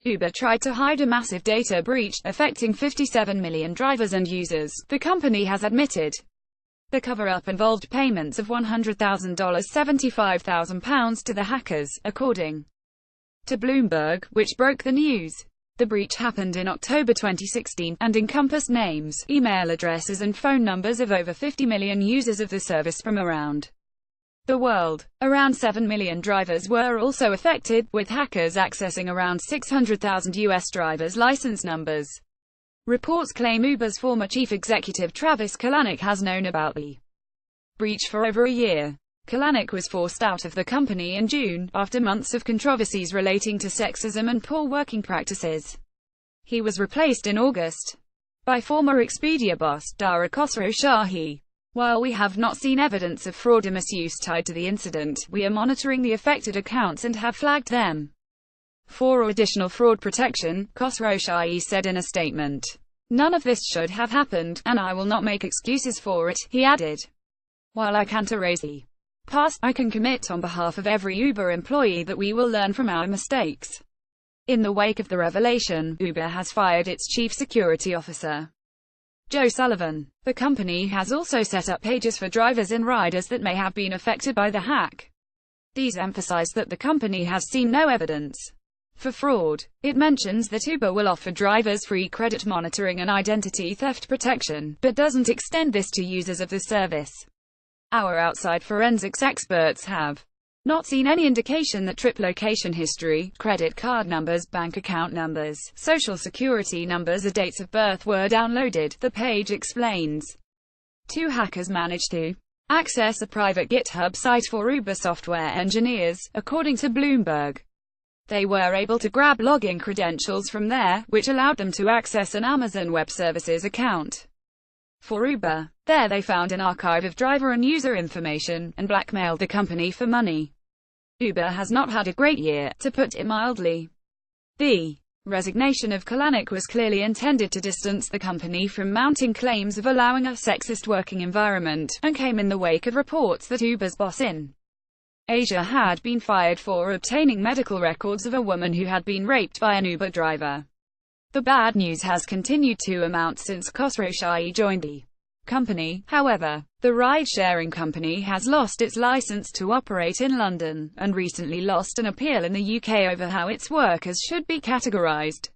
Uber tried to hide a massive data breach, affecting 57 million drivers and users, the company has admitted. The cover-up involved payments of $100,000, £75,000 to the hackers, according to Bloomberg, which broke the news. The breach happened in October 2016, and encompassed names, email addresses and phone numbers of over 50 million users of the service from around the world. Around 7 million drivers were also affected, with hackers accessing around 600,000 US drivers' license numbers. Reports claim Uber's former chief executive Travis Kalanick has known about the breach for over a year. Kalanick was forced out of the company in June, after months of controversies relating to sexism and poor working practices. He was replaced in August by former Expedia boss, Dara Khosrowshahi. While we have not seen evidence of fraud or misuse tied to the incident, we are monitoring the affected accounts and have flagged them for additional fraud protection, Khosrowshahi said in a statement. None of this should have happened, and I will not make excuses for it, he added. While I can't erase the past, I can commit on behalf of every Uber employee that we will learn from our mistakes. In the wake of the revelation, Uber has fired its chief security officer, Joe Sullivan. The company has also set up pages for drivers and riders that may have been affected by the hack. These emphasize that the company has seen no evidence for fraud. It mentions that Uber will offer drivers free credit monitoring and identity theft protection, but doesn't extend this to users of the service. Our outside forensics experts have not seen any indication that trip location history, credit card numbers, bank account numbers, social security numbers or dates of birth were downloaded, the page explains. Two hackers managed to access a private GitHub site for Uber software engineers, according to Bloomberg. They were able to grab login credentials from there, which allowed them to access an Amazon Web Services account for Uber. There they found an archive of driver and user information, and blackmailed the company for money. Uber has not had a great year, to put it mildly. The resignation of Kalanick was clearly intended to distance the company from mounting claims of allowing a sexist working environment, and came in the wake of reports that Uber's boss in Asia had been fired for obtaining medical records of a woman who had been raped by an Uber driver. The bad news has continued to amount since Khosrowshahi joined the company. However, the ride-sharing company has lost its license to operate in London, and recently lost an appeal in the UK over how its workers should be categorized.